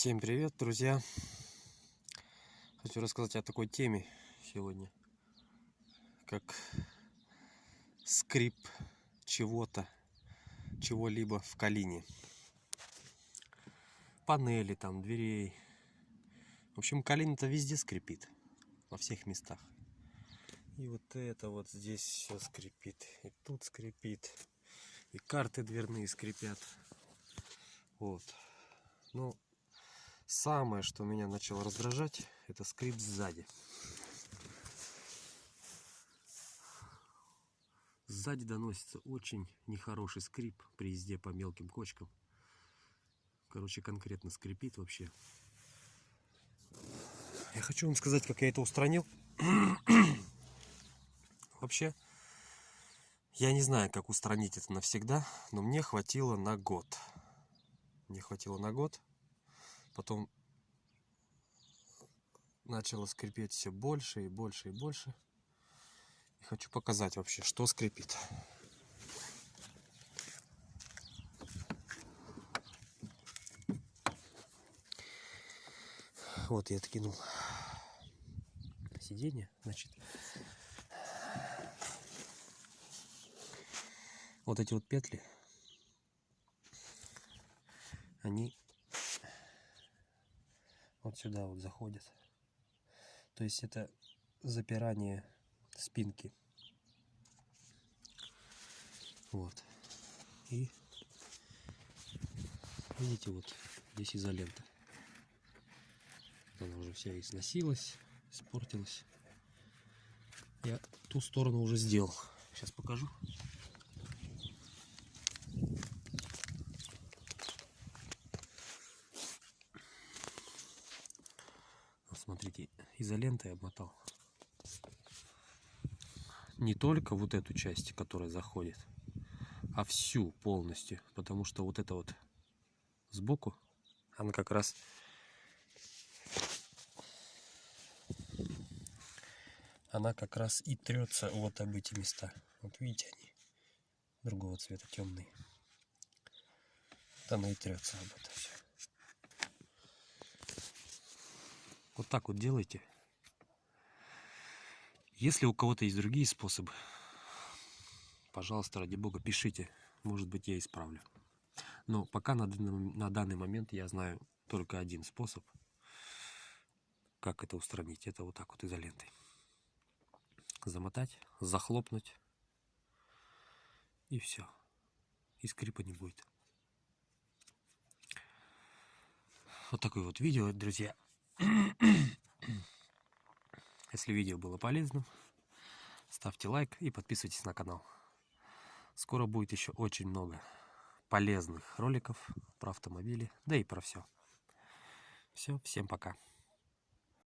Всем привет, друзья! Хочу рассказать о такой теме сегодня, как скрип чего-то, чего-либо в калине. Панели, там, дверей. В общем, калина-то везде скрипит, во всех местах. И вот это вот здесь все скрипит, и тут скрипит, и карты дверные скрипят. Вот. Но самое, что меня начало раздражать, это скрип сзади. Сзади доносится очень нехороший скрип при езде по мелким кочкам. Короче, конкретно скрипит вообще. Я хочу вам сказать, как я это устранил. Вообще, я не знаю, как устранить это навсегда, но мне хватило на год. Мне хватило на год. Потом начало скрипеть все больше и больше и больше. И хочу показать вообще, что скрипит. Вот я откинул сиденье, значит, вот эти вот петли, они вот сюда вот заходят. То есть это запирание спинки. Вот. И видите, вот здесь изолента. Она уже вся износилась, испортилась. Я ту сторону уже сделал. Сейчас покажу. Вот смотрите, изолентой обмотал. Не только вот эту часть, которая заходит, а всю полностью. Потому что вот это вот сбоку, она как раз и трется вот об эти места. Вот видите, они другого цвета, темные. Вот она и трется об это все. Вот так вот делайте. Если у кого-то есть другие способы, пожалуйста, ради бога, пишите. Может быть, я исправлю. Но пока на данный момент я знаю только один способ, как это устранить. Это вот так вот изолентой. Замотать, захлопнуть. И все. И скрипа не будет. Вот такое вот видео, друзья. Если видео было полезным, ставьте лайк и подписывайтесь на канал. Скоро будет еще очень много полезных роликов про автомобили, да и про все. Все, всем пока.